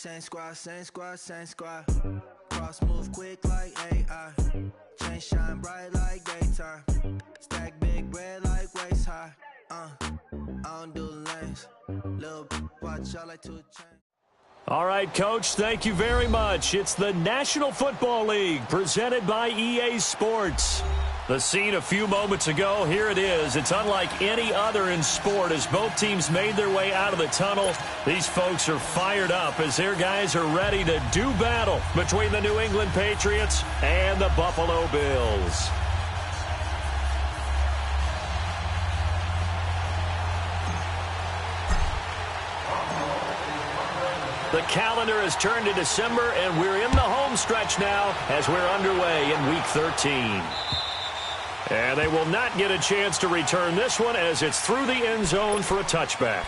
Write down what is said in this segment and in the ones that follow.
Same squad, same squad, same squad. Cross move quick like AI. Chain shine bright like daytime. Stack big bread like waist high. I don't do lanes. Little watch out like 2 chains. All right, Coach, thank you very much. It's the National Football League presented by EA Sports. The scene a few moments ago, here it is. It's unlike any other in sport as both teams made their way out of the tunnel. These folks are fired up as their guys are ready to do battle between the New England Patriots and the Buffalo Bills. The calendar has turned to December, and we're in the home stretch now as we're underway in Week 13. And they will not get a chance to return this one as it's through the end zone for a touchback.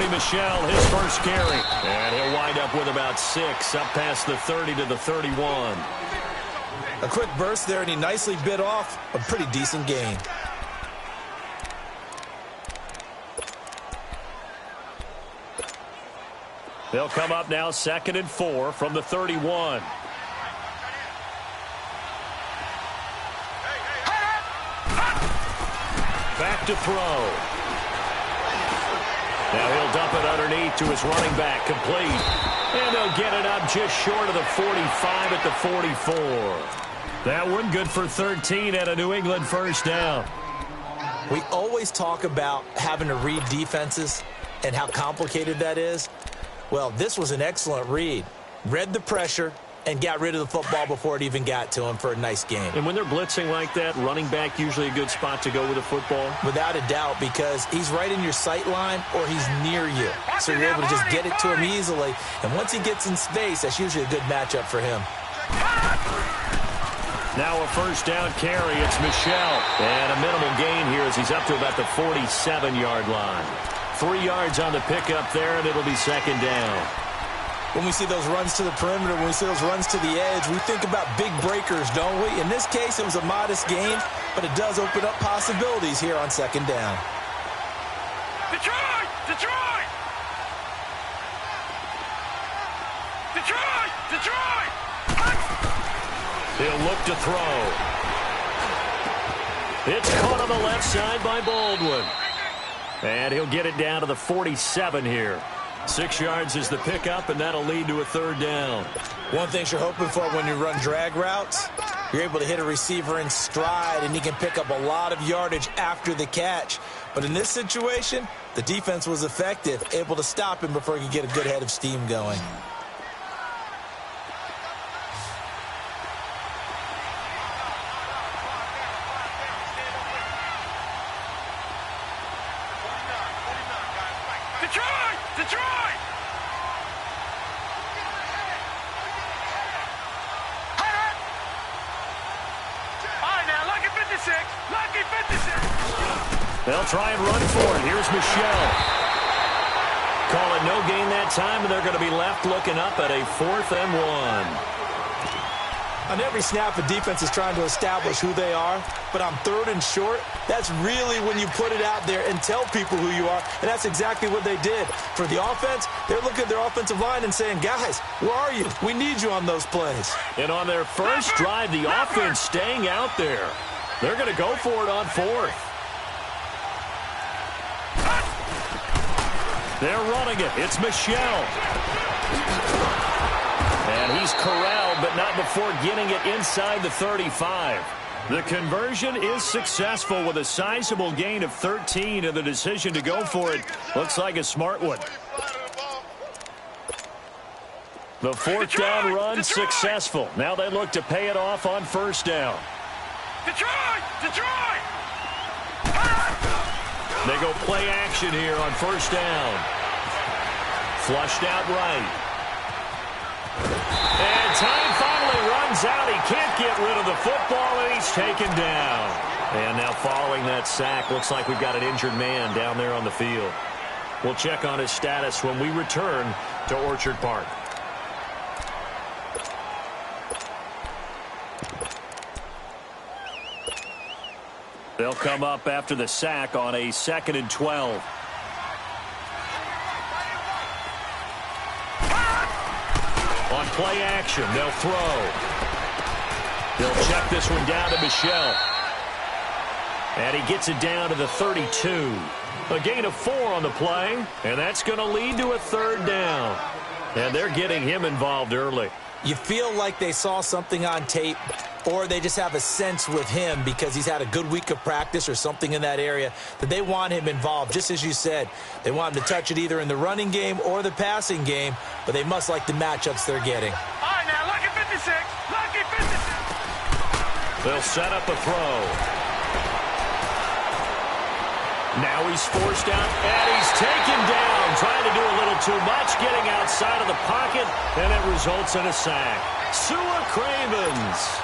Michelle, his first carry, and he'll wind up with about 6, up past the 30 to the 31. A quick burst there, and he nicely bit off a pretty decent gain. They'll come up now 2nd and 4 from the 31. Back to throw. Now he'll dump it underneath to his running back, complete. And they'll get it up just short of the 45 at the 44. That one good for 13 and a New England first down. We always talk about having to read defenses and how complicated that is. Well, this was an excellent read. Read the pressure and got rid of the football before it even got to him for a nice game. And when they're blitzing like that, running back usually a good spot to go with a football? Without a doubt, because he's right in your sight line or he's near you. So you're able to just get it to him easily. And once he gets in space, that's usually a good matchup for him. Now a first down carry. It's Michelle. And a minimal gain here as he's up to about the 47-yard line. 3 yards on the pickup there, and it'll be 2nd down. When we see those runs to the perimeter, when we see those runs to the edge, we think about big breakers, don't we? In this case, it was a modest gain, but it does open up possibilities here on 2nd down. Detroit! Detroit! Detroit! Detroit! He'll look to throw. It's caught on the left side by Baldwin. And he'll get it down to the 47 here. 6 yards is the pickup, and that'll lead to a 3rd down. One thing you're hoping for when you run drag routes, you're able to hit a receiver in stride, and he can pick up a lot of yardage after the catch. But in this situation, the defense was effective, able to stop him before he could get a good head of steam going. They'll try and run for it. Here's Michelle. Call it no gain that time, and they're going to be left looking up at a 4th and 1. On every snap, the defense is trying to establish who they are, but on 3rd and short, that's really when you put it out there and tell people who you are, and that's exactly what they did. For the offense, they're looking at their offensive line and saying, guys, where are you? We need you on those plays. And on their first drive, the offense staying out there. They're going to go for it on 4th. They're running it. It's Michelle. And he's corralled, but not before getting it inside the 35. The conversion is successful with a sizable gain of 13, and the decision to go for it looks like a smart one. The 4th down run successful. Now they look to pay it off on 1st down. Detroit! Detroit! They go play action here on first down. Flushed out right. And time finally runs out. He can't get rid of the football, and he's taken down. And now following that sack, looks like we've got an injured man down there on the field. We'll check on his status when we return to Orchard Park. They'll come up after the sack on a 2nd and 12. On play action, they'll throw. They'll check this one down to Michel. And he gets it down to the 32. A gain of 4 on the play, and that's going to lead to a 3rd down. And they're getting him involved early. You feel like they saw something on tape, or they just have a sense with him because he's had a good week of practice or something in that area that they want him involved. Just as you said, they want him to touch it either in the running game or the passing game, but they must like the matchups they're getting. All right, now, lucky 56. Lucky 56. They'll set up a throw. Now he's forced out, and he's taken down, trying to do a little too much, getting outside of the pocket, and it results in a sack. Sua Cravens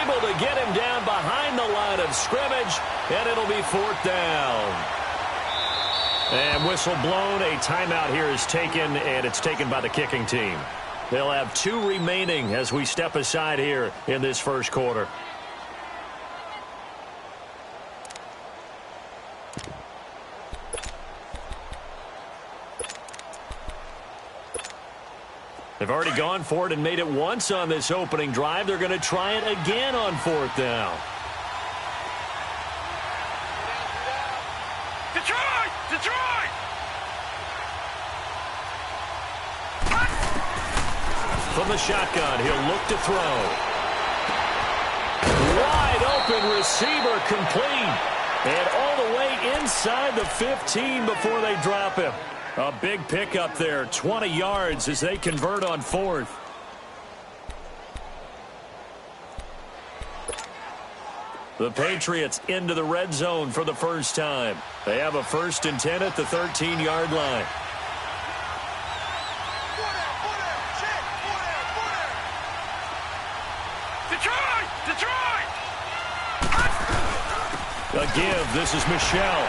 able to get him down behind the line of scrimmage, and it'll be 4th down. And whistle blown, a timeout here is taken, and it's taken by the kicking team. They'll have 2 remaining as we step aside here in this first quarter. They've already gone for it and made it once on this opening drive. They're going to try it again on 4th down. Detroit! Detroit! From the shotgun, he'll look to throw. Wide open receiver, complete. And all the way inside the 15 before they drop him. A big pickup there, 20 yards as they convert on 4th. The Patriots into the red zone for the first time. They have a 1st and 10 at the 13-yard line. Detroit! Detroit! A give. This is Michel.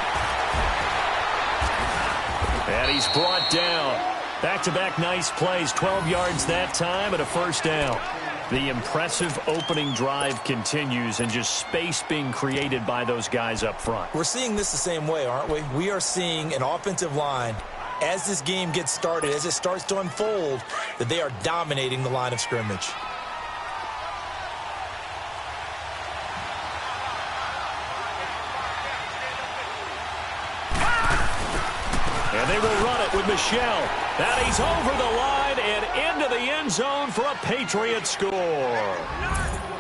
And he's brought down. Back-to-back nice plays. 12 yards that time and a 1st down. The impressive opening drive continues and just space being created by those guys up front. We're seeing this the same way, aren't we? We are seeing an offensive line, as this game gets started, as it starts to unfold, that they are dominating the line of scrimmage. And they will run it with Michel. And he's over the line and into the end zone for a Patriot score.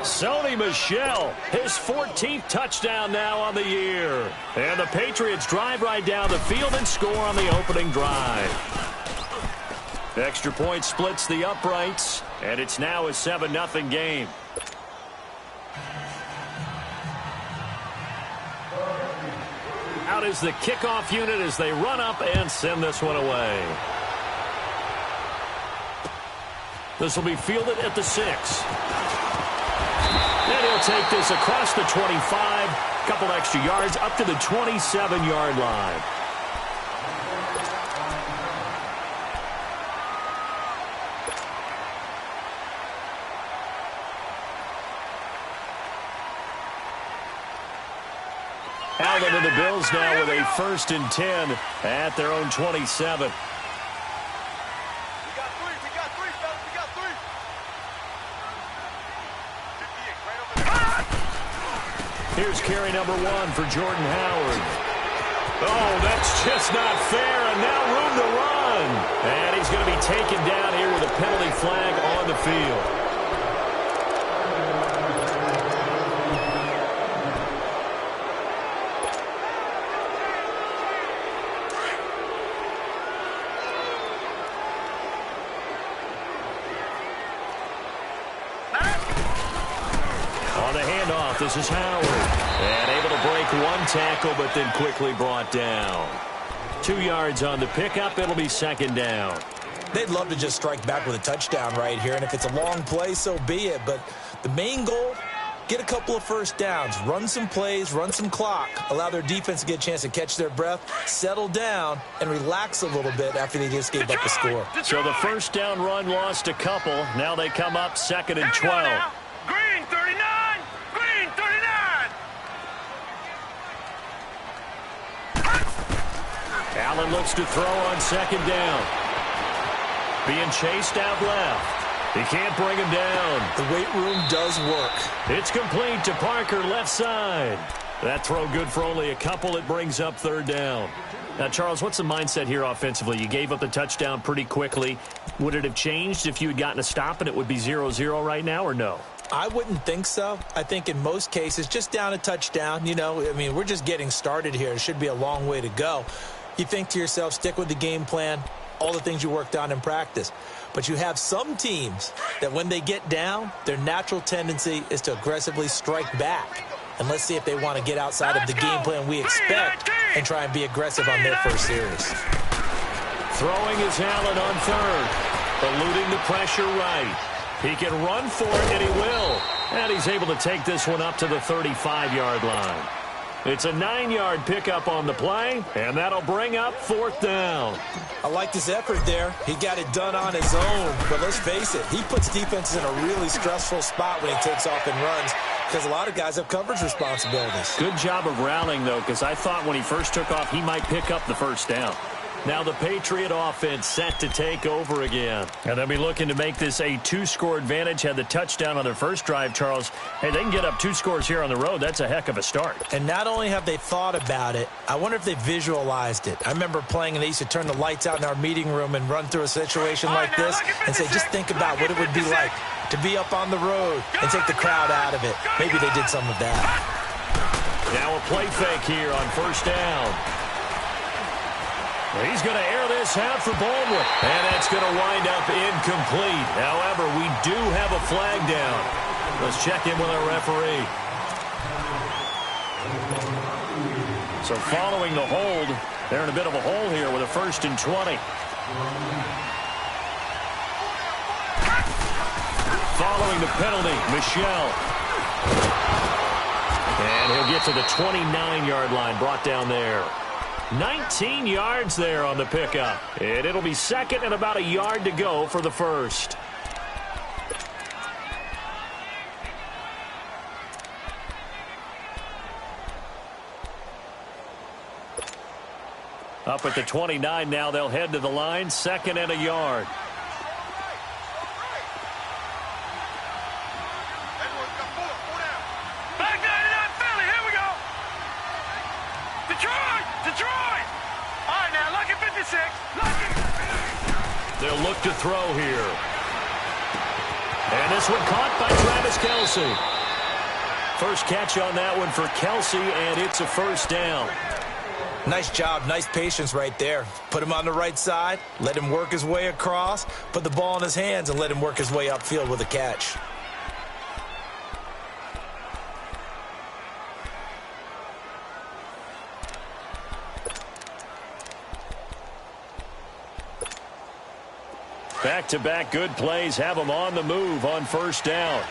Sony Michel, his 14th touchdown now on the year. And the Patriots drive right down the field and score on the opening drive. Extra point splits the uprights, and it's now a 7-0 game. Out is the kickoff unit as they run up and send this one away. This will be fielded at the 6. And he'll take this across the 25, couple extra yards up to the 27-yard line. Out into the Bills now with a 1st and 10 at their own 27. Here's carry number 1 for Jordan Howard. Oh, that's just not fair, and now room to run. And he's going to be taken down here with a penalty flag on the field. handoff. This is Howard. And able to break one tackle, but then quickly brought down. 2 yards on the pickup. It'll be second down. They'd love to just strike back with a touchdown right here, and if it's a long play, so be it. But the main goal, get a couple of first downs, run some plays, run some clock, allow their defense to get a chance to catch their breath, settle down, and relax a little bit after they just gave up the score. So the first down run lost a couple. Now they come up 2nd and 12. Green 39! Green 39! Allen looks to throw on 2nd down. Being chased out left. He can't bring him down. The weight room does work. It's complete to Parker, left side. That throw good for only a couple. It brings up 3rd down. Now, Charles, what's the mindset here offensively? You gave up the touchdown pretty quickly. Would it have changed if you had gotten a stop and it would be 0-0 right now, or no? I wouldn't think so. I think in most cases, just down a touchdown, we're just getting started here. It should be a long way to go. You think to yourself, stick with the game plan, all the things you worked on in practice. But you have some teams that when they get down, their natural tendency is to aggressively strike back. And let's see if they want to get outside of the game plan we expect and try and be aggressive on their first series. Throwing is Allen on 3rd. Eluding the pressure right. He can run for it, and he will. And he's able to take this one up to the 35-yard line. It's a 9-yard pickup on the play, and that'll bring up 4th down. I liked his effort there. He got it done on his own. But let's face it, he puts defenses in a really stressful spot when he takes off and runs because a lot of guys have coverage responsibilities. Good job of rallying, though, because I thought when he first took off, he might pick up the first down. Now the Patriot offense set to take over again. And they'll be looking to make this a 2-score advantage. Had the touchdown on their first drive, Charles. Hey, they can get up 2 scores here on the road. That's a heck of a start. And not only have they thought about it, I wonder if they visualized it. I remember playing and they used to turn the lights out in our meeting room and run through a situation like this and say, just think about what it would be like to be up on the road and take the crowd out of it. Maybe they did some of that. Now a play fake here on first down. He's going to air this out for Baldwin. And that's going to wind up incomplete. However, we do have a flag down. Let's check in with our referee. So following the hold, they're in a bit of a hole here with a 1st and 20. Following the penalty, Michelle. And he'll get to the 29-yard line, brought down there. 19 yards there on the pickup. And it'll be 2nd and about a yard to go for the first. Up at the 29 now, they'll head to the line, 2nd and a yard. They'll look to throw here. And this one caught by Travis Kelce. First catch on that one for Kelce, and it's a first down. Nice job, nice patience right there. Put him on the right side, let him work his way across, put the ball in his hands, and let him work his way upfield with a catch. Back-to-back good plays have them on the move on first down.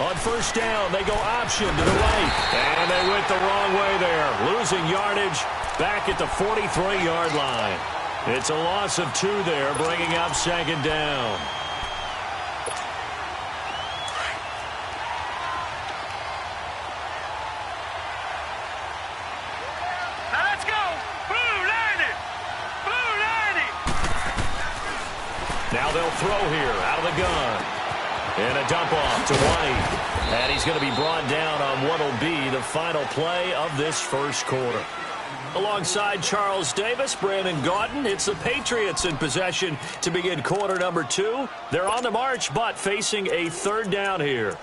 On first down, they go option to the right. And they went the wrong way there. Losing yardage back at the 43-yard line. It's a loss of 2 there, bringing up 2nd down. Now they'll throw here out of the gun. And a dump off to White. And he's going to be brought down on what will be the final play of this first quarter. Alongside Charles Davis, Brandon Gaudin, it's the Patriots in possession to begin quarter number 2. They're on the march, but facing a 3rd down here.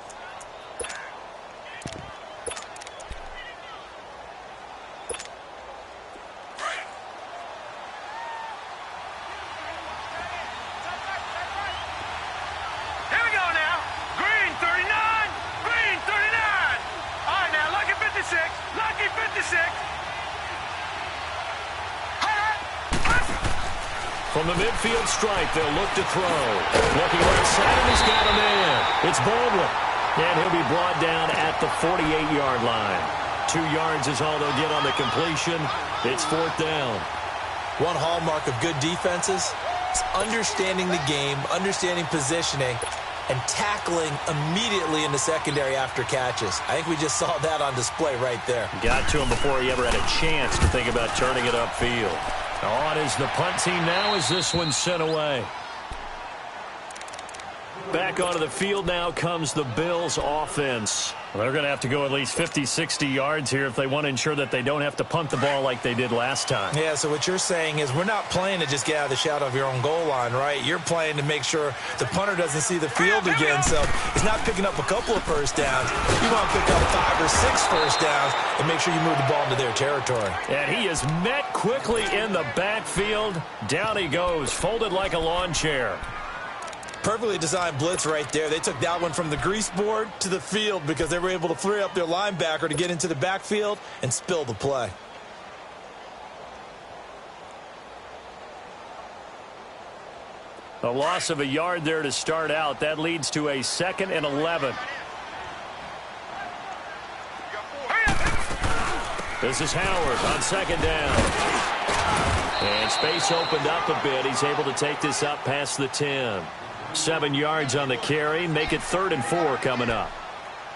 the midfield stripe, they'll look to throw. Looking right side, and he's got a man. It's Baldwin. And he'll be brought down at the 48-yard line. 2 yards is all they'll get on the completion. It's 4th down. One hallmark of good defenses is understanding the game, understanding positioning, and tackling immediately in the secondary after catches. I think we just saw that on display right there. Got to him before he ever had a chance to think about turning it upfield. On is the punt team now as this one's sent away. Back onto the field now comes the Bills offense. They're going to have to go at least 50, 60 yards here if they want to ensure that they don't have to punt the ball like they did last time. Yeah, so what you're saying is we're not playing to just get out of the shadow of your own goal line, right? You're playing to make sure the punter doesn't see the field again. So he's not picking up a couple of first downs. You want to pick up 5 or 6 first downs and make sure you move the ball into their territory. And he is met quickly in the backfield. Down he goes, folded like a lawn chair. Perfectly designed blitz right there. They took that one from the grease board to the field because they were able to free up their linebacker to get into the backfield and spill the play. A loss of a yard there to start out. That leads to a 2nd and 11. This is Howard on 2nd down. And space opened up a bit. He's able to take this up past the 10. 7 yards on the carry. Make it 3rd and 4 coming up.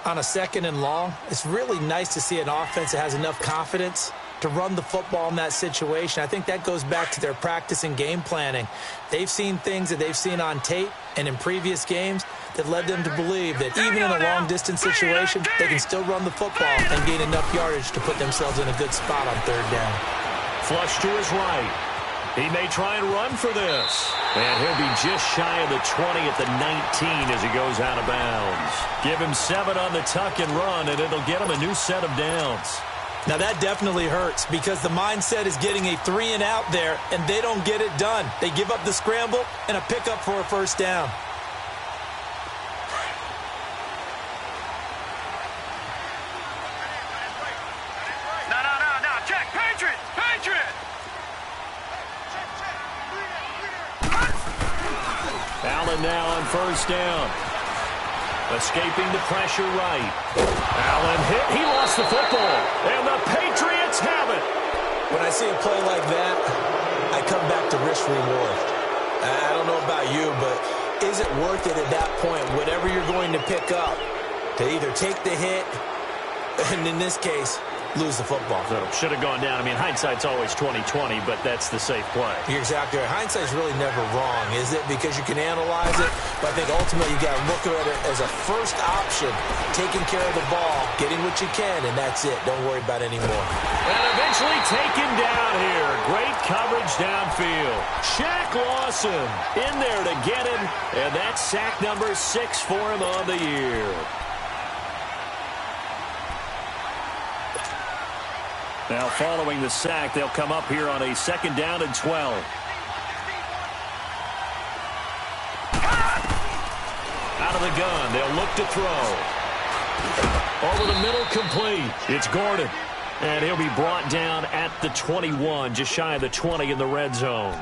On a 2nd and long, it's really nice to see an offense that has enough confidence to run the football in that situation. I think that goes back to their practice and game planning. They've seen things that they've seen on tape and in previous games that led them to believe that even in a long-distance situation, they can still run the football and gain enough yardage to put themselves in a good spot on 3rd down. Flush to his right. He may try and run for this. And he'll be just shy of the 20 at the 19 as he goes out of bounds. Give him 7 on the tuck and run, and it'll get him a new set of downs. Now that definitely hurts because the mindset is getting a 3 and out there, and they don't get it done. They give up the scramble and a pickup for a first down. No. Check. Patriot. Allen now on 1st down. Escaping the pressure right. Allen hit. He lost the football. And the Patriots have it. When I see a play like that, I come back to risk reward. I don't know about you, but is it worth it at that point, whatever you're going to pick up, to either take the hit, and in this case, lose the football? So should have gone down. I mean, hindsight's always 20/20, but that's the safe play. You're exactly right. Hindsight's really never wrong, is it? Because you can analyze it, but I think ultimately you got to look at it as a first option, taking care of the ball, getting what you can, and that's it. Don't worry about any more. And eventually taken down here. Great coverage downfield. Shaq Lawson in there to get him, and that's sack number 6 for him on the year. Now, following the sack, they'll come up here on a 2nd down and 12. Out of the gun, they'll look to throw. Over the middle, complete. It's Gordon. And he'll be brought down at the 21, just shy of the 20 in the red zone.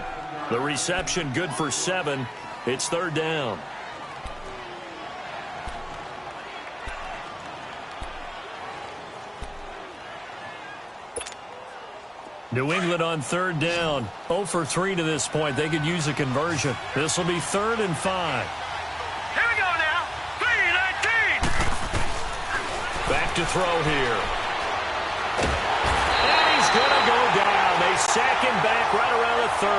The reception good for 7. It's 3rd down. New England on 3rd down. 0 for 3 to this point. They could use a conversion. This will be 3rd and 5. Here we go now. 3-19. Back to throw here. And he's going to go down. They sack him back right around the 30.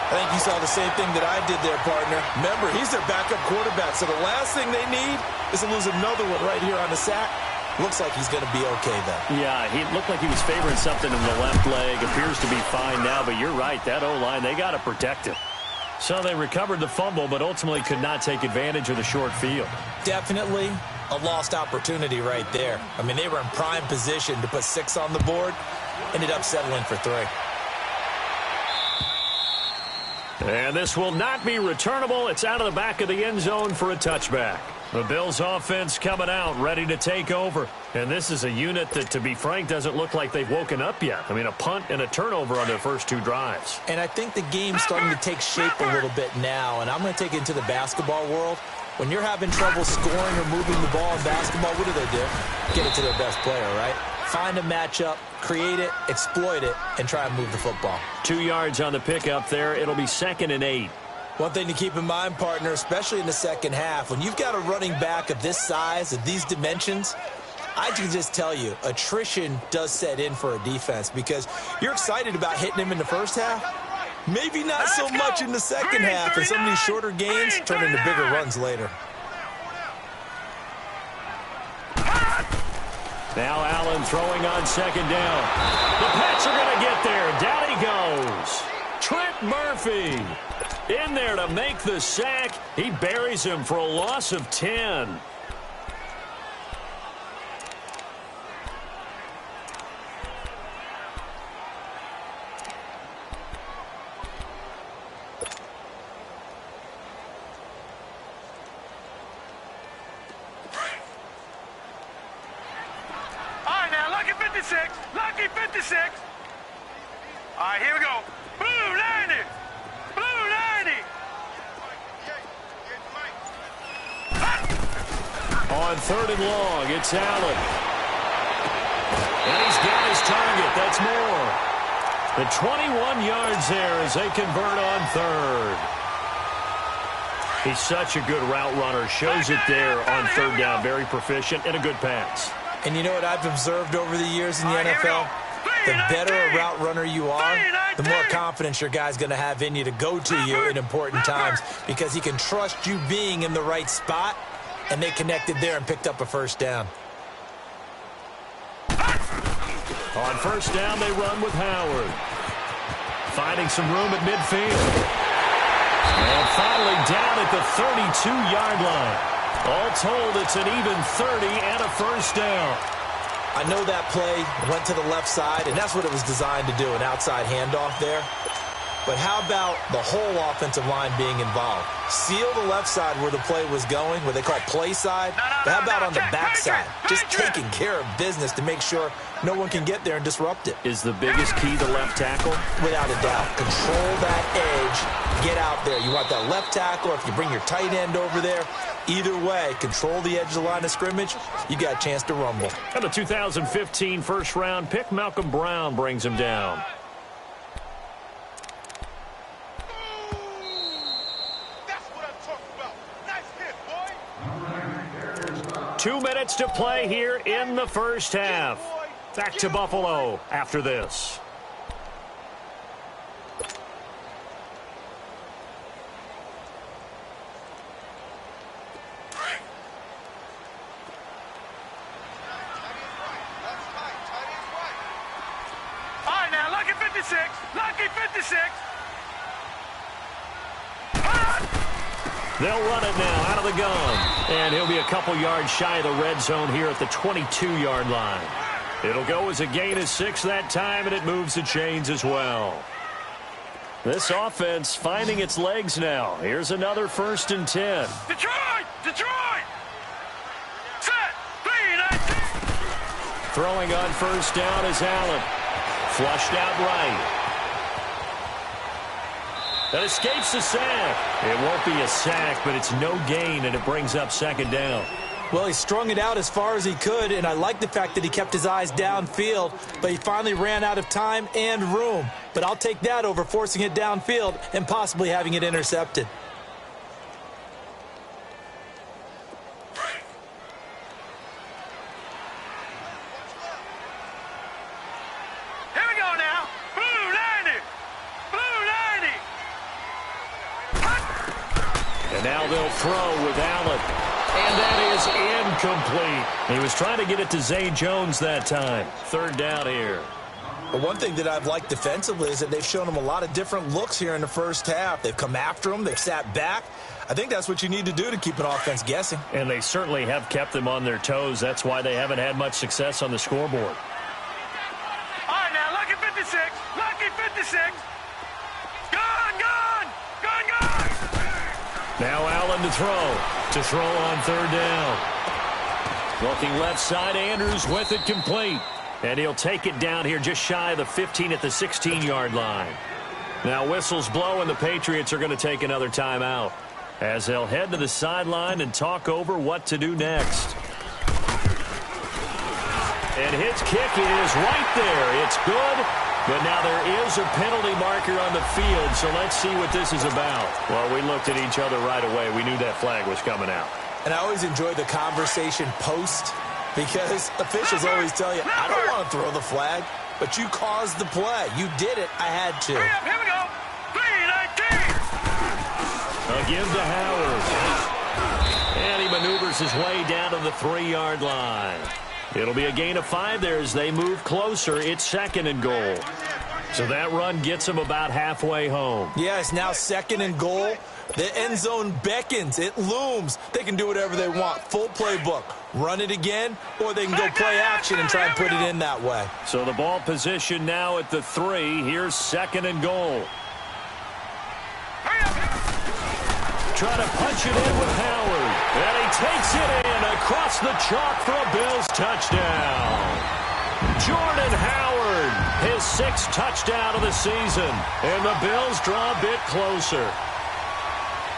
I think you saw the same thing that I did there, partner. Remember, he's their backup quarterback, so the last thing they need is to lose another one right here on the sack. Looks like he's going to be okay, though. Yeah, he looked like he was favoring something in the left leg. Appears to be fine now, but you're right. That O-line, they got to protect it. So they recovered the fumble, but ultimately could not take advantage of the short field. Definitely a lost opportunity right there. I mean, they were in prime position to put 6 on the board. Ended up settling for 3. And this will not be returnable. It's out of the back of the end zone for a touchback. The Bills offense coming out, ready to take over. And this is a unit that, to be frank, doesn't look like they've woken up yet. I mean, a punt and a turnover on their first 2 drives. And I think the game's starting to take shape a little bit now. And I'm going to take it into the basketball world. When you're having trouble scoring or moving the ball in basketball, what do? Get it to their best player, right? Find a matchup, create it, exploit it, and try and move the football. 2 yards on the pickup there. It'll be 2nd and 8. One thing to keep in mind, partner, especially in the second half, when you've got a running back of this size, of these dimensions, I can just tell you, attrition does set in for a defense because you're excited about hitting him in the first half. Maybe not so much in the second half, and some of these shorter gains turn into bigger runs later. Now Allen throwing on 2nd down. The Pats are going to get there. Down he goes. Trent Murphy in there to make the sack. He buries him for a loss of 10. Lucky 56. All right, here we go. Blue 90. Blue 90. On 3rd and long, it's Allen. And he's got his target. That's more. The 21 yards there as they convert on 3rd. He's such a good route runner. Shows it there on 3rd down. Very proficient and a good pass. And you know what I've observed over the years in the NFL? The better a route runner you are, the more confidence your guy's going to have in you to go to you in important times because he can trust you being in the right spot, and they connected there and picked up a 1st down. On 1st down, they run with Howard. Finding some room at midfield. And finally down at the 32-yard line. All told, it's an even 30 and a 1st down. I know that play went to the left side, and that's what it was designed to do, an outside handoff there. But how about the whole offensive line being involved? Seal the left side where the play was going, what they call play side. But how about on the back side? Just taking care of business to make sure no one can get there and disrupt it. Is the biggest key the left tackle? Without a doubt. Control that edge. Get out there. You want that left tackle, or if you bring your tight end over there, either way, control the edge of the line of scrimmage, you got a chance to rumble. And the 2015 first-round pick, Malcolm Brown, brings him down. That's what I'm talking about. Nice hit, boy. 2 minutes to play here in the first half. Back to Buffalo after this. Lucky 56. They'll run it now out of the gun. And he'll be a couple yards shy of the red zone here at the 22-yard line. It'll go as a gain of 6 that time, and it moves the chains as well. This offense finding its legs now. Here's another 1st and 10. Detroit! Detroit! Set! 3-19. Throwing on 1st down is Allen. Flushed out right. That escapes the sack. It won't be a sack, but it's no gain, and it brings up 2nd down. Well, he strung it out as far as he could, and I like the fact that he kept his eyes downfield, but he finally ran out of time and room. But I'll take that over forcing it downfield and possibly having it intercepted. And now they'll throw with Allen. And that is incomplete. He was trying to get it to Zay Jones that time. 3rd down here. But one thing that I've liked defensively is that they've shown him a lot of different looks here in the first half. They've come after him. They've sat back. I think that's what you need to do to keep an offense guessing. And they certainly have kept them on their toes. That's why they haven't had much success on the scoreboard. All right, now, lucky 56. Lucky 56. Gone, gone. Gone, gone. Now Allen to throw on third down. Looking left side, Andrews with it complete. And he'll take it down here just shy of the 15 at the 16-yard line. Now whistles blow, and the Patriots are going to take another timeout as they'll head to the sideline and talk over what to do next. And his kick is right there. It's good, but now there is a penalty marker on the field, so let's see what this is about. Well, we looked at each other right away. We knew that flag was coming out. And I always enjoy the conversation post, because officials always tell you, I don't want to throw the flag, but you caused the play. You did it. I had to. Here we go. 3-19. A give to Howard. And he maneuvers his way down to the 3-yard line. It'll be a gain of 5 there as they move closer. It's second and goal. So that run gets him about halfway home. Yes, now second and goal. The end zone beckons. It looms. They can do whatever they want. Full playbook. Run it again, or they can go play action and try and put it in that way. So the ball position now at the 3. Here's second and goal. Try to punch it in with Howard. And he takes it in across the chalk for a Bills touchdown. Jordan Howard, his 6th touchdown of the season. And the Bills draw a bit closer.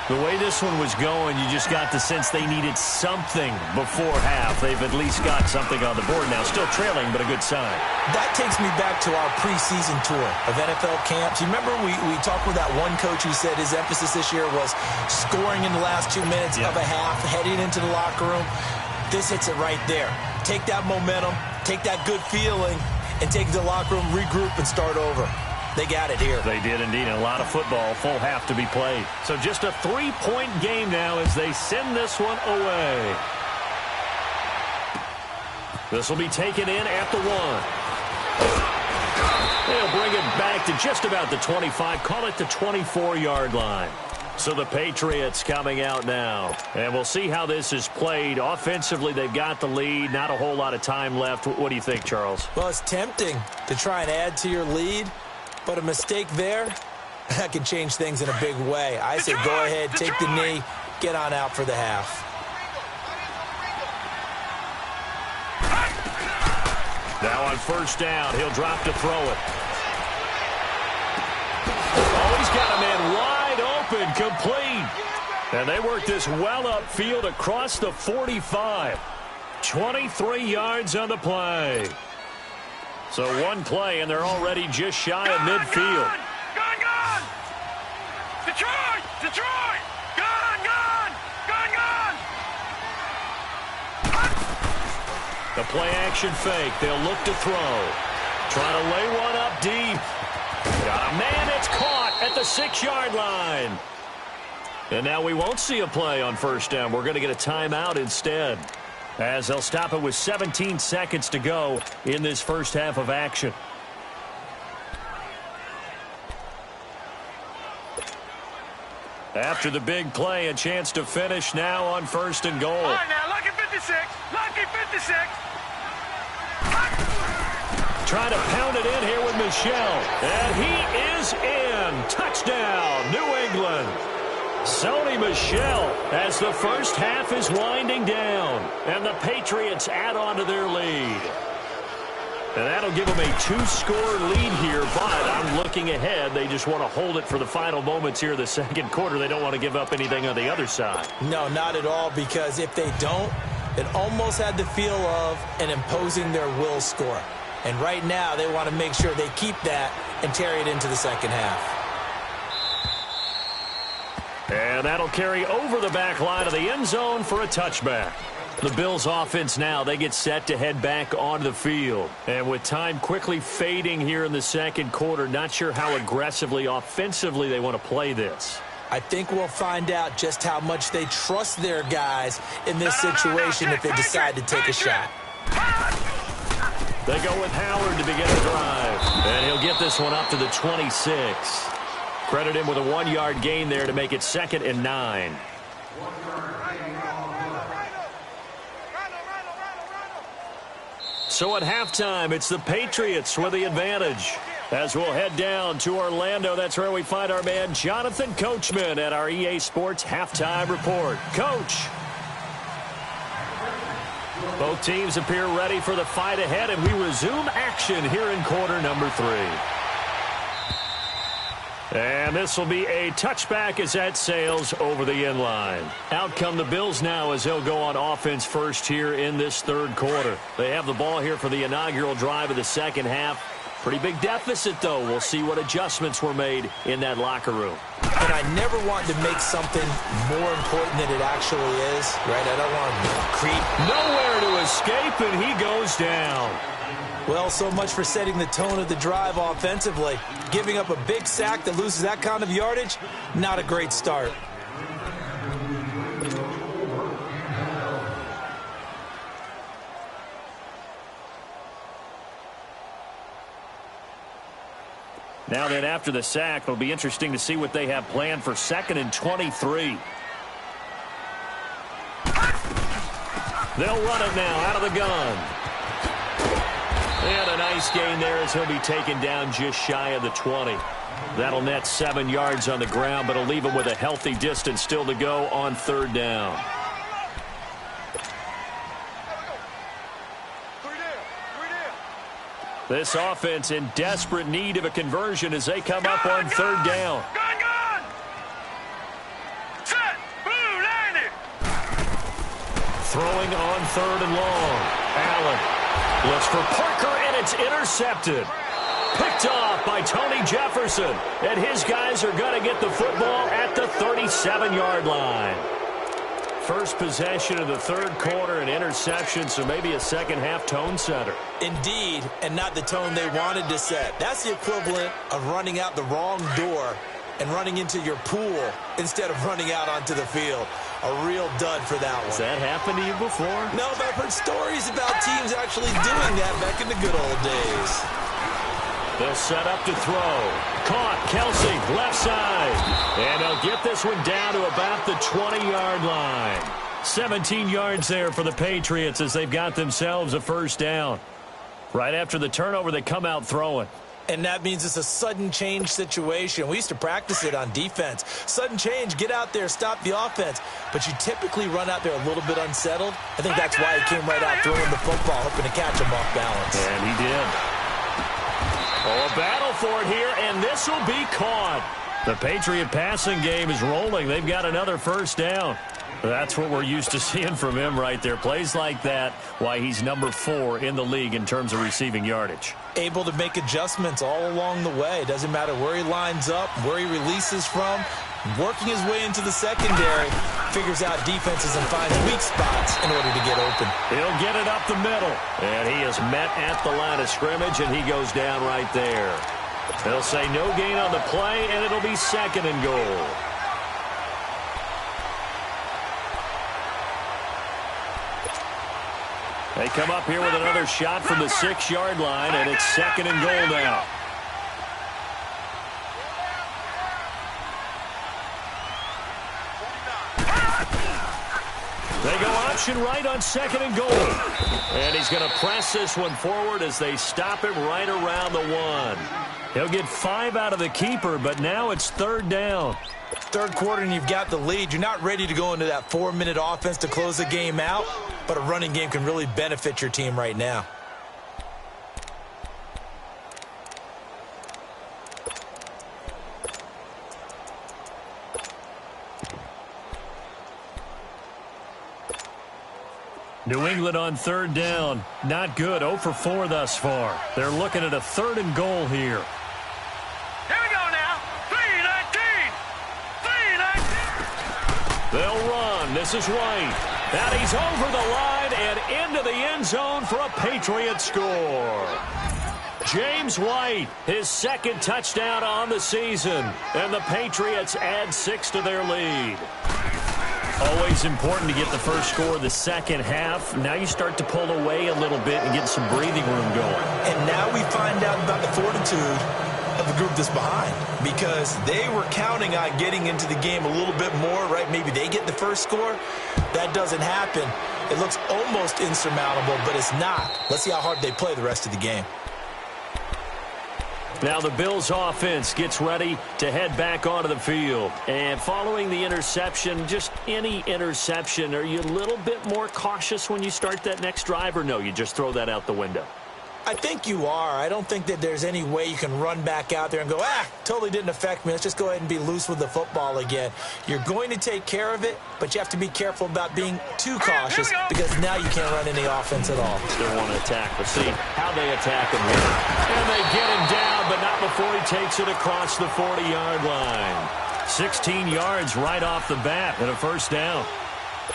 The way this one was going, you just got the sense they needed something before half. They've at least got something on the board now. Still trailing, but a good sign. That takes me back to our preseason tour of NFL camps. You remember we talked with that one coach who said his emphasis this year was scoring in the last 2 minutes of a half, heading into the locker room. This hits it right there. Take that momentum, take that good feeling, and take it to the locker room, regroup, and start over. They got it here. They did indeed. And a lot of football, full half to be played. So just a 3-point game now as they send this one away. This will be taken in at the 1. They'll bring it back to just about the 25. Call it the 24-yard line. So the Patriots coming out now. And we'll see how this is played. Offensively, they've got the lead. Not a whole lot of time left. What do you think, Charles? Well, it's tempting to try and add to your lead. But a mistake there, that can change things in a big way. I say go ahead, take the knee, get on out for the half. Now on first down, he'll drop to throw it. Oh, he's got a man wide open, complete. And they work this well upfield across the 45. 23 yards on the play. So one play, and they're already just shy of midfield. Gone! Detroit! Gone! The play-action fake. They'll look to throw. Trying to lay one up deep. Got a man. It's caught at the 6-yard line. And now we won't see a play on first down. We're going to get a timeout instead, as they'll stop it with 17 seconds to go in this first half of action. After the big play, a chance to finish now on first and goal. All right, now, lucky 56. Trying to pound it in here with Michel. And he is in. Touchdown, New England. Sony Michel as the first half is winding down. And the Patriots add on to their lead. And that'll give them a 2-score lead here, but I'm looking ahead. They just want to hold it for the final moments here of the second quarter. They don't want to give up anything on the other side. No, not at all, because if they don't, it almost had the feel of an imposing their will score. And right now, they want to make sure they keep that and carry it into the second half. And that'll carry over the back line of the end zone for a touchback. The Bills offense now, they get set to head back onto the field. And with time quickly fading here in the second quarter, not sure how aggressively, offensively they want to play this. I think we'll find out just how much they trust their guys in this situation if they decide to take a shot. They go with Howard to begin the drive. And he'll get this one up to the 26. Credit him with a 1-yard gain there to make it 2nd and 9. So at halftime, it's the Patriots with the advantage. As we'll head down to Orlando, that's where we find our man Jonathan Coachman at our EA Sports Halftime Report. Coach. Both teams appear ready for the fight ahead, and we resume action here in quarter number 3. And this will be a touchback as that sails over the end line. Out come the Bills now as they'll go on offense first here in this third quarter. They have the ball here for the inaugural drive of the second half. Pretty big deficit, though. We'll see what adjustments were made in that locker room. And I never want to make something more important than it actually is, right? I don't want to creep. Nowhere to escape, and he goes down. Well, so much for setting the tone of the drive offensively. Giving up a big sack that loses that kind of yardage, not a great start. Now then, after the sack, it'll be interesting to see what they have planned for 2nd and 23. They'll run it now out of the gun. And a nice gain there as he'll be taken down just shy of the 20. That'll net 7 yards on the ground, but it'll leave him with a healthy distance still to go on 3rd down. This offense in desperate need of a conversion as they come up on 3rd down. Gun! Set! Blue, land it! Throwing on 3rd and long. Allen looks for Parker, and it's intercepted. Picked off by Tony Jefferson. And his guys are going to get the football at the 37-yard line. First possession of the 3rd quarter, an interception, so maybe a second-half tone setter. Indeed, and not the tone they wanted to set. That's the equivalent of running out the wrong door and running into your pool instead of running out onto the field. A real dud for that one. Has that happened to you before? No, but I've heard stories about teams actually doing that back in the good old days. They'll set up to throw. Caught, Kelsey, left side. And they'll get this one down to about the 20-yard line. 17 yards there for the Patriots as they've got themselves a first down. Right after the turnover, they come out throwing. And that means it's a sudden change situation. We used to practice it on defense. Sudden change, get out there, stop the offense. But you typically run out there a little bit unsettled. I think that's why he came right out throwing the football, hoping to catch him off balance. And he did. Oh, a battle for it here, and this will be caught. The Patriot passing game is rolling. They've got another first down. That's what we're used to seeing from him right there. Plays like that, why he's number 4 in the league in terms of receiving yardage. Able to make adjustments all along the way. Doesn't matter where he lines up, where he releases from. Working his way into the secondary, figures out defenses and finds weak spots in order to get open. He'll get it up the middle. And he is met at the line of scrimmage, and he goes down right there. They'll say no gain on the play, and it'll be 2nd and goal. They come up here with another shot from the 6-yard line, and it's 2nd and goal now. They go option right on 2nd and goal. And he's going to press this one forward as they stop him right around the 1. He'll get 5 out of the keeper, but now it's 3rd down. 3rd quarter and you've got the lead. You're not ready to go into that 4-minute offense to close the game out, but a running game can really benefit your team right now. New England on 3rd down. Not good. 0 for 4 thus far. They're looking at a 3rd and goal here. Here we go now. 3-19. 3-19. They'll run. This is White. And he's over the line and into the end zone for a Patriot score. James White, his 2nd touchdown on the season. And the Patriots add 6 to their lead. Always important to get the first score of the second half. Now you start to pull away a little bit and get some breathing room going. And now we find out about the fortitude of the group that's behind, because they were counting on getting into the game a little bit more, right? Maybe they get the first score. That doesn't happen. It looks almost insurmountable, but it's not. Let's see how hard they play the rest of the game. Now the Bills offense gets ready to head back onto the field. And following the interception, just any interception, are you a little bit more cautious when you start that next drive, or no, you just throw that out the window? I think you are. I don't think that there's any way you can run back out there and go, totally didn't affect me. Let's just go ahead and be loose with the football again. You're going to take care of it, but you have to be careful about being too cautious because now you can't run any offense at all. Still want to attack. We'll see how they attack him here. And they get him down, but not before he takes it across the 40-yard line. 16 yards right off the bat and a first down.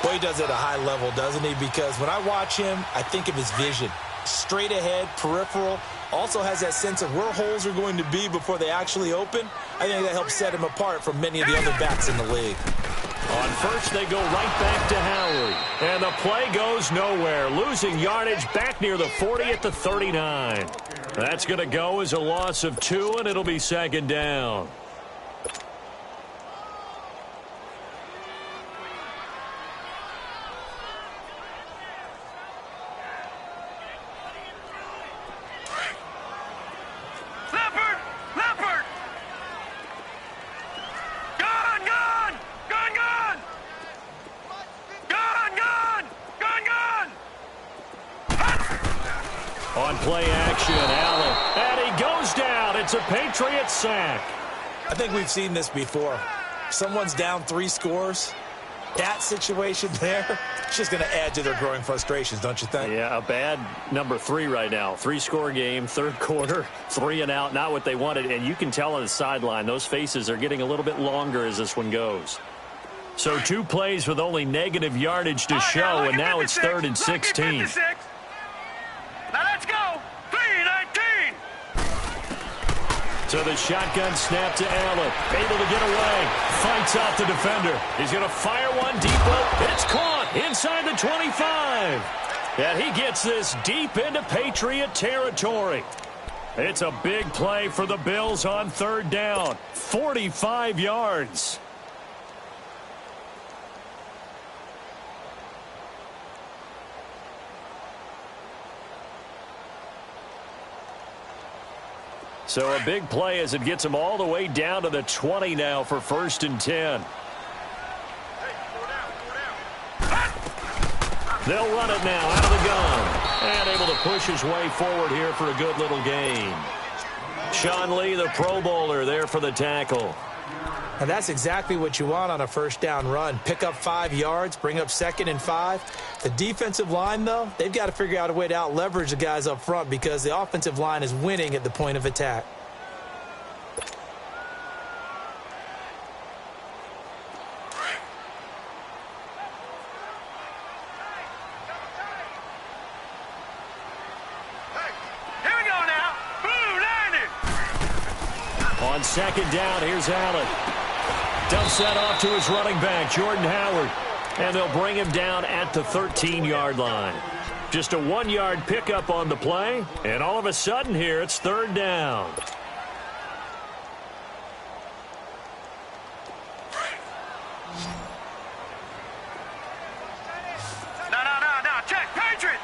Boy, he does it at a high level, doesn't he? Because when I watch him, I think of his vision. Straight ahead, peripheral, also has that sense of where holes are going to be before they actually open. I think that helps set him apart from many of the other backs in the league. On first, they go right back to Howard. And the play goes nowhere. Losing yardage back near the 40 at the 39. That's going to go as a loss of 2, and it'll be second down. On play action, Allen. And he goes down. It's a Patriot sack. I think we've seen this before. Someone's down 3 scores. That situation there, it's just going to add to their growing frustrations, don't you think? Yeah, a bad number 3 right now. 3-score game, third quarter, 3 and out, not what they wanted. And you can tell on the sideline, those faces are getting a little bit longer as this one goes. So 2 plays with only negative yardage to show, and now it's 3rd and 16. Now let's go. 3-19. So the shotgun snap to Allen. Able to get away. Fights out the defender. He's going to fire one deep. It's caught inside the 25. And he gets this deep into Patriot territory. It's a big play for the Bills on 3rd down. 45 yards. So a big play as it gets him all the way down to the 20 now for 1st and 10. They'll run it now out of the gun. And able to push his way forward here for a good little gain. Sean Lee, the Pro Bowler, there for the tackle. And that's exactly what you want on a 1st down run. Pick up 5 yards, bring up 2nd and 5. The defensive line, though, they've got to figure out a way to out-leverage the guys up front because the offensive line is winning at the point of attack. Here we go now. Blue 90. On 2nd down, here's Allen. Dumps that off to his running back, Jordan Howard. And they'll bring him down at the 13-yard line. Just a 1-yard pickup on the play. And all of a sudden here, it's 3rd down. No. Check. Patriot.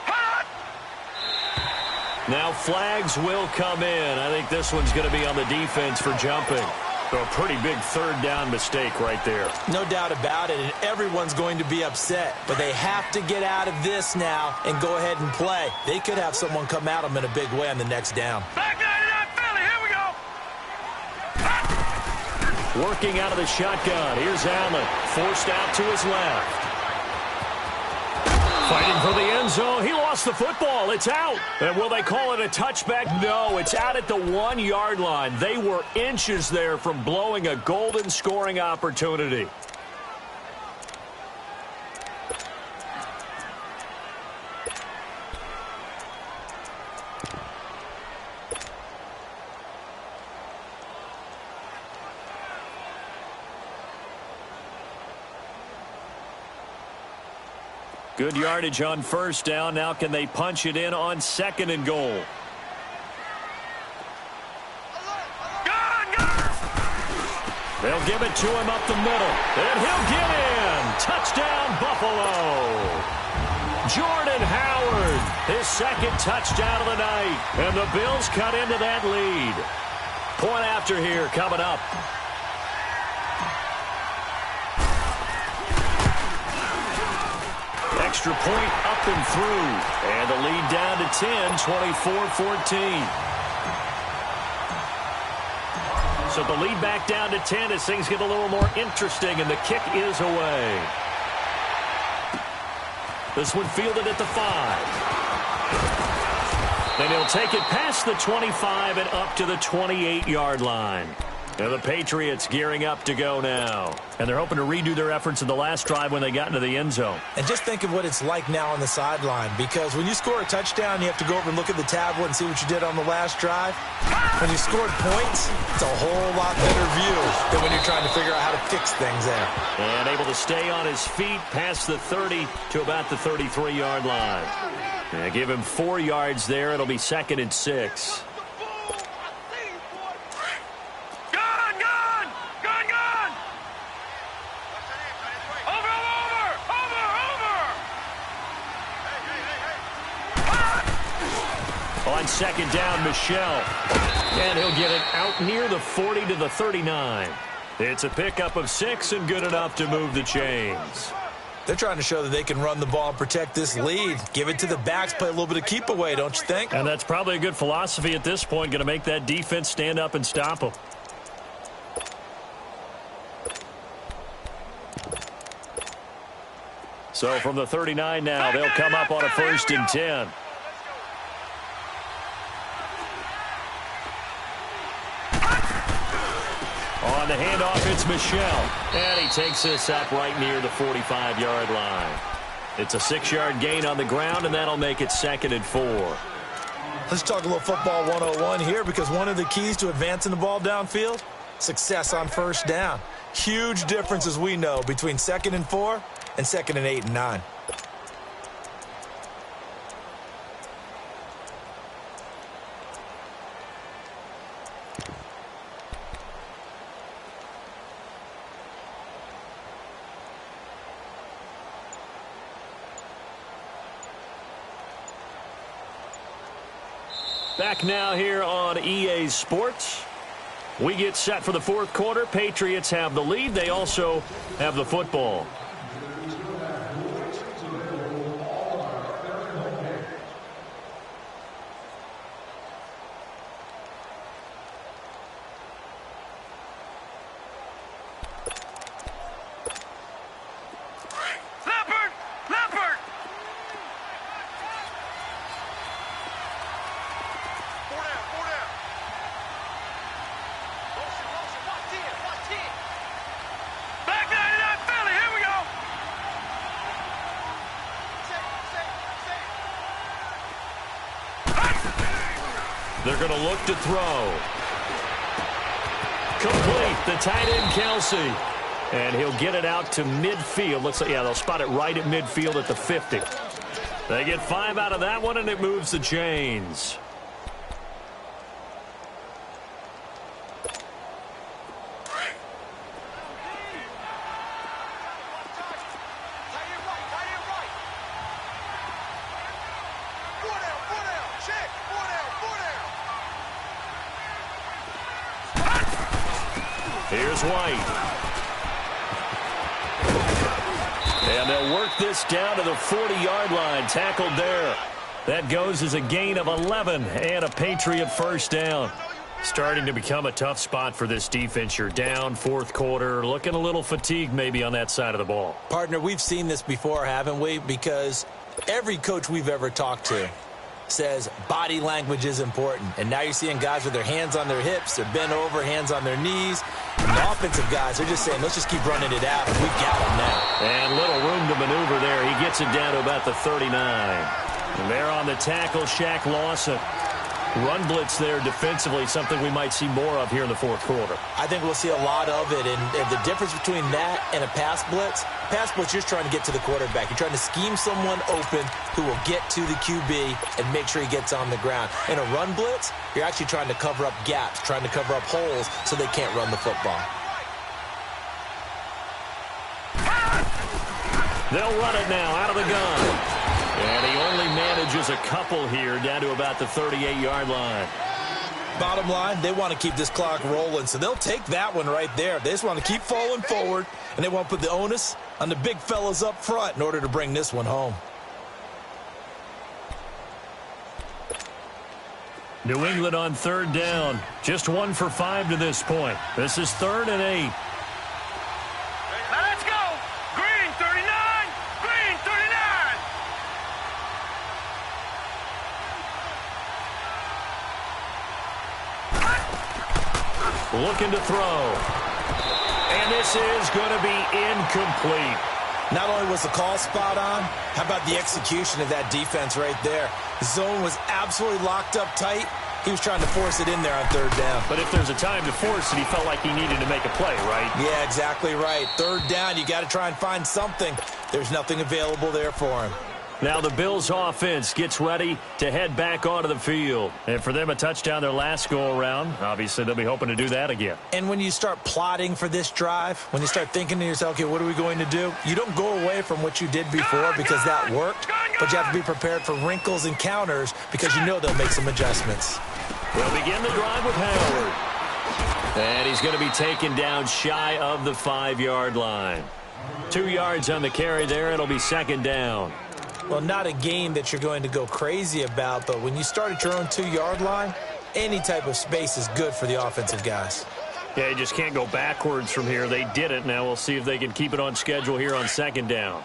Hot. Now flags will come in. I think this one's going to be on the defense for jumping. So a pretty big 3rd down mistake right there. No doubt about it, and everyone's going to be upset. But they have to get out of this now and go ahead and play. They could have someone come at them in a big way on the next down. Back 99 Philly. Here we go. Hot. Working out of the shotgun. Here's Allen. Forced out to his left. Fighting for the end zone. He lost the football. It's out. And will they call it a touchback? No, it's out at the 1-yard line. They were inches there from blowing a golden scoring opportunity. Good yardage on 1st down. Now can they punch it in on 2nd and goal? They'll give it to him up the middle. And he'll get in. Touchdown, Buffalo. Jordan Howard, his second touchdown of the night. And the Bills cut into that lead. Point after here coming up. Extra point up and through. And the lead down to 10, 24-14. So the lead back down to 10 as things get a little more interesting, and the kick is away. This one fielded at the 5. And he'll take it past the 25 and up to the 28-yard line. And the Patriots gearing up to go now. And they're hoping to redo their efforts in the last drive when they got into the end zone. And just think of what it's like now on the sideline, because when you score a touchdown, you have to go over and look at the tablet and see what you did on the last drive. When you scored points, it's a whole lot better view than when you're trying to figure out how to fix things there. And able to stay on his feet past the 30 to about the 33-yard line. And give him 4 yards there. It'll be 2nd and 6. On 2nd down, Michelle. And he'll get it out near the 40 to the 39. It's a pickup of 6 and good enough to move the chains. They're trying to show that they can run the ball and protect this lead. Give it to the backs, play a little bit of keep away, don't you think? And that's probably a good philosophy at this point, going to make that defense stand up and stop them. So from the 39 now, they'll come up on a 1st and 10. On the handoff, it's Michelle. And he takes this up right near the 45-yard line. It's a 6-yard gain on the ground, and that'll make it 2nd and 4. Let's talk a little football 101 here, because one of the keys to advancing the ball downfield, success on 1st down. Huge difference, as we know, between 2nd and 4 and 2nd and 8 and 9. Back now here on EA Sports. We get set for the 4th quarter. Patriots have the lead. They also have the football. They're going to look to throw. Complete. The tight end, Kelsey. And he'll get it out to midfield. Looks like, yeah, they'll spot it right at midfield at the 50. They get 5 out of that one, and it moves the chains. Here's White. And they'll work this down to the 40-yard line. Tackled there. That goes as a gain of 11 and a Patriot 1st down. Starting to become a tough spot for this defense. You're down 4th quarter. Looking a little fatigued maybe on that side of the ball. Partner, we've seen this before, haven't we? Because every coach we've ever talked to says body language is important. And now you're seeing guys with their hands on their hips, they're bent over, hands on their knees. And the offensive guys are just saying, let's just keep running it out. We've got them now. And little room to maneuver there. He gets it down to about the 39. And there on the tackle, Shaq Lawson. Run blitz there defensively, something we might see more of here in the 4th quarter. I think we'll see a lot of it. And the difference between that and a pass blitz, you're trying to get to the quarterback. You're trying to scheme someone open who will get to the QB and make sure he gets on the ground. In a run blitz, you're actually trying to cover up gaps, trying to cover up holes so they can't run the football. They'll run it now out of the gun. And he only manages a couple here down to about the 38-yard line. Bottom line, they want to keep this clock rolling, so they'll take that one right there. They just want to keep falling forward, and they want to put the onus on the big fellas up front in order to bring this one home. New England on third down. Just 1 for 5 to this point. This is 3rd and 8. Now let's go. Green 39. Green 39. Looking to throw. And this is going to be incomplete. Not only was the call spot on, how about the execution of that defense right there? The zone was absolutely locked up tight. He was trying to force it in there on 3rd down. But if there's a time to force it, he felt like he needed to make a play, right? Yeah, exactly right. 3rd down, you got to try and find something. There's nothing available there for him. Now the Bills offense gets ready to head back onto the field. And for them, a touchdown their last go-around. Obviously, they'll be hoping to do that again. And when you start plotting for this drive, when you start thinking to yourself, okay, what are we going to do? You don't go away from what you did before because that worked, but you have to be prepared for wrinkles and counters because you know they'll make some adjustments. They'll begin the drive with Howard. And he's going to be taken down shy of the 5-yard line. 2 yards on the carry there. It'll be 2nd down. Well, not a game that you're going to go crazy about, but when you start at your own 2-yard line, any type of space is good for the offensive guys. Yeah, you just can't go backwards from here. They did it. Now we'll see if they can keep it on schedule here on 2nd down.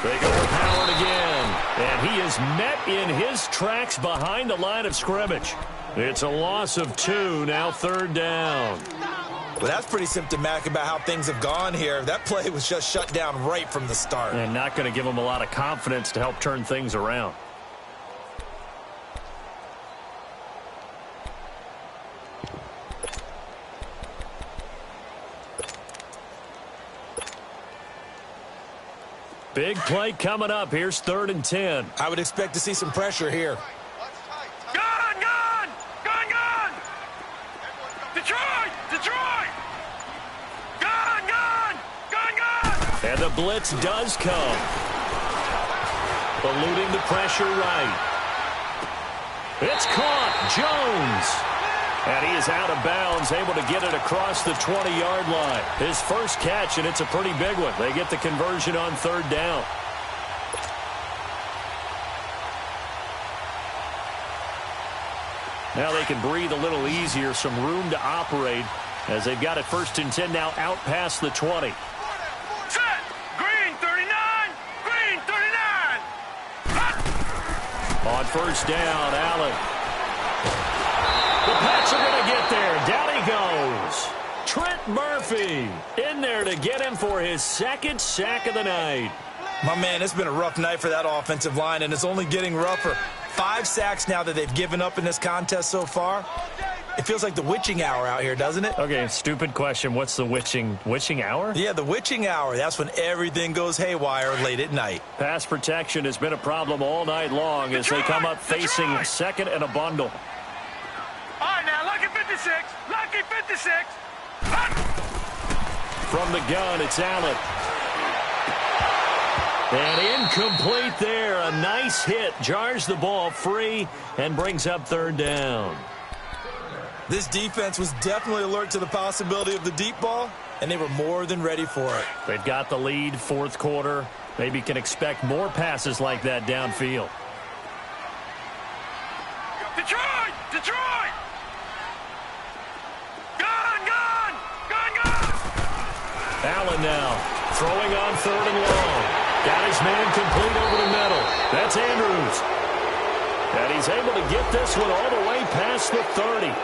They go with Howard again. And he is met in his tracks behind the line of scrimmage. It's a loss of 2, now 3rd down. Well, that's pretty symptomatic about how things have gone here. That play was just shut down right from the start. And not going to give them a lot of confidence to help turn things around. Big play coming up. Here's 3rd and 10. I would expect to see some pressure here. And the blitz does come. Eluding the pressure right. It's caught. Jones. And he is out of bounds, able to get it across the 20-yard line. His first catch, and it's a pretty big one. They get the conversion on 3rd down. Now they can breathe a little easier, some room to operate as they've got it 1st and 10 now out past the 20. Set. Green 39. Green 39. On 1st down, Allen. The Pats are going to get there. Down he goes. Trent Murphy in there to get him for his 2nd sack of the night. My man, it's been a rough night for that offensive line, and it's only getting rougher. 5 sacks now that they've given up in this contest so far. It feels like the witching hour out here, doesn't it? Okay, stupid question. What's the witching hour? Yeah, the witching hour. That's when everything goes haywire late at night. Pass protection has been a problem all night long as they come up facing 2nd and a bundle. All right, now, lucky 56. Lucky 56. From the gun, it's Allen. And incomplete there. A nice hit. Jars the ball free and brings up 3rd down. This defense was definitely alert to the possibility of the deep ball, and they were more than ready for it. They've got the lead, 4th quarter. Maybe can expect more passes like that downfield. Detroit! Detroit! Gun! Gun! Gun! Gun! Allen now throwing on 3rd and long. Got his man complete over the middle. That's Andrews. And he's able to get this one all the way past the 30.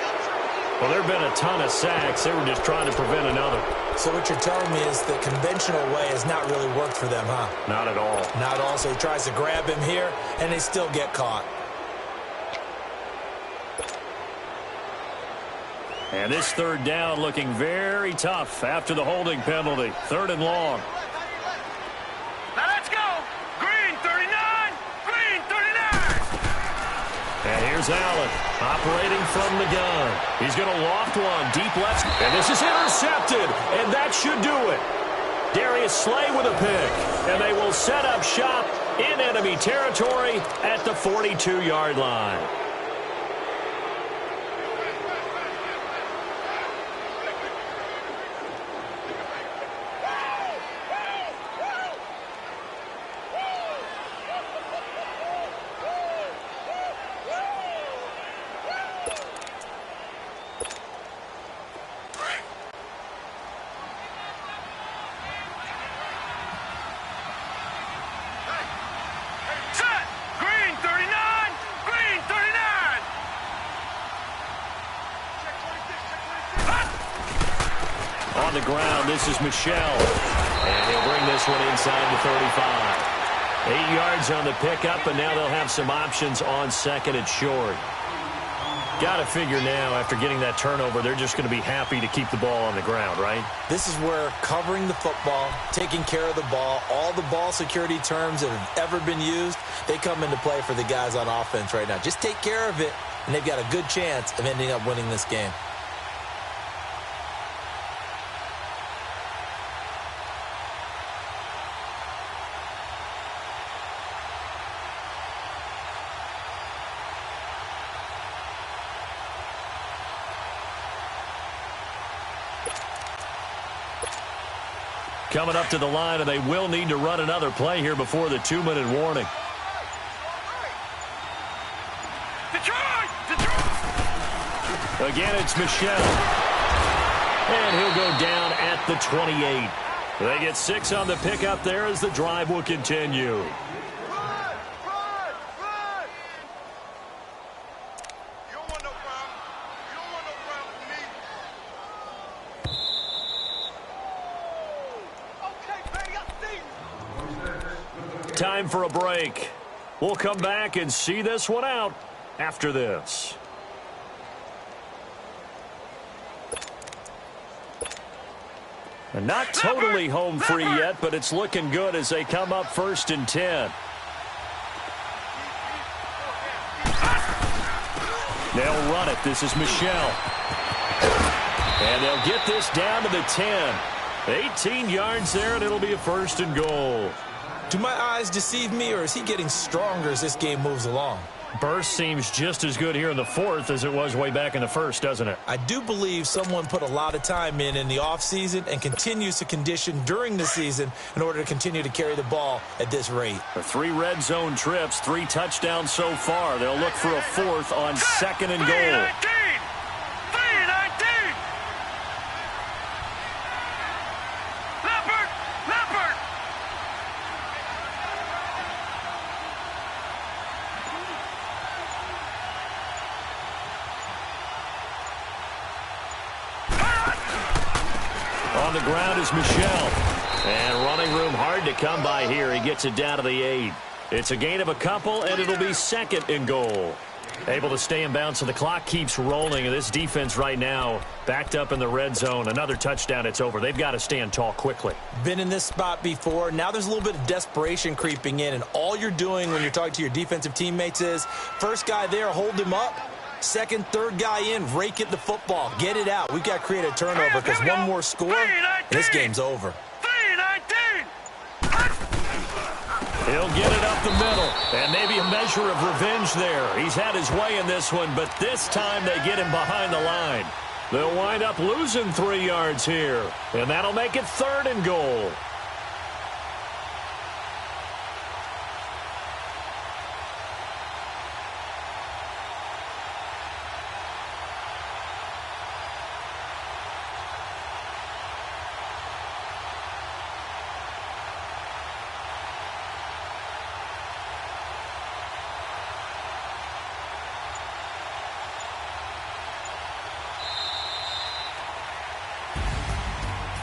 Well, there have been a ton of sacks. They were just trying to prevent another. So what you're telling me is the conventional way has not really worked for them, huh? Not at all. Not at all. So he tries to grab him here, and they still get caught. And this 3rd down looking very tough after the holding penalty. 3rd and long. Now let's go. Green 39. Green 39. And here's Allen. Operating from the gun. He's going to loft one. Deep left. And this is intercepted. And that should do it. Darius Slay with a pick. And they will set up shop in enemy territory at the 42-yard line. On the ground, this is Michelle. And he'll bring this one inside the 35. 8 yards on the pickup, and now they'll have some options on second and short. Got to figure now, after getting that turnover, they're just going to be happy to keep the ball on the ground, right? This is where covering the football, taking care of the ball, all the ball security terms that have ever been used, they come into play for the guys on offense right now. Just take care of it, and they've got a good chance of ending up winning this game. Coming up to the line, and they will need to run another play here before the 2-minute warning. Again, it's Michelle. And he'll go down at the 28. They get 6 on the pickup there as the drive will continue. Time for a break. We'll come back and see this one out after this. And not totally home free yet, but it's looking good as they come up 1st and 10. They'll run it. This is Michelle. And they'll get this down to the 10. 18 yards there, and it'll be a 1st and goal. Do my eyes deceive me, or is he getting stronger as this game moves along? Burst seems just as good here in the 4th as it was way back in the 1st, doesn't it? I do believe someone put a lot of time in the offseason and continues to condition during the season in order to continue to carry the ball at this rate. For 3 red zone trips, 3 touchdowns so far. They'll look for a 4th on 2nd and goal. On the ground is Michelle. And running room hard to come by here. He gets it down to the 8. It's a gain of a couple, and it'll be 2nd and goal. Able to stay in bounds, so the clock keeps rolling. And this defense right now backed up in the red zone. Another touchdown, it's over. They've got to stand tall quickly. Been in this spot before. Now there's a little bit of desperation creeping in. And all you're doing when you're talking to your defensive teammates is, first guy there, hold him up. Second, third guy in, rake it the football. Get it out. We've got to create a turnover because one more score, and this game's over. He'll get it up the middle, and maybe a measure of revenge there. He's had his way in this one, but this time they get him behind the line. They'll wind up losing 3 yards here, and that'll make it 3rd and goal.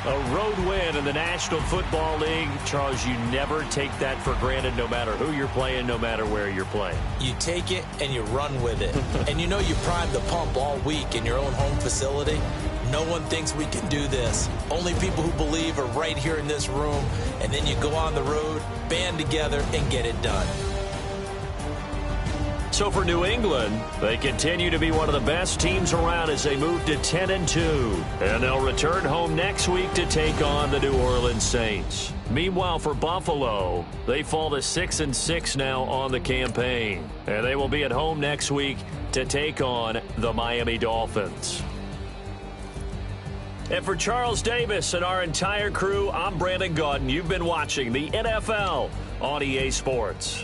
A road win in the National Football League. Charles, you never take that for granted no matter who you're playing, no matter where you're playing. You take it and you run with it. And you know you primed the pump all week in your own home facility. No one thinks we can do this. Only people who believe are right here in this room. And then you go on the road, band together, and get it done. So for New England, they continue to be one of the best teams around as they move to 10-2. And they'll return home next week to take on the New Orleans Saints. Meanwhile, for Buffalo, they fall to 6-6 now on the campaign. And they will be at home next week to take on the Miami Dolphins. And for Charles Davis and our entire crew, I'm Brandon Gaudin. You've been watching the NFL on EA Sports.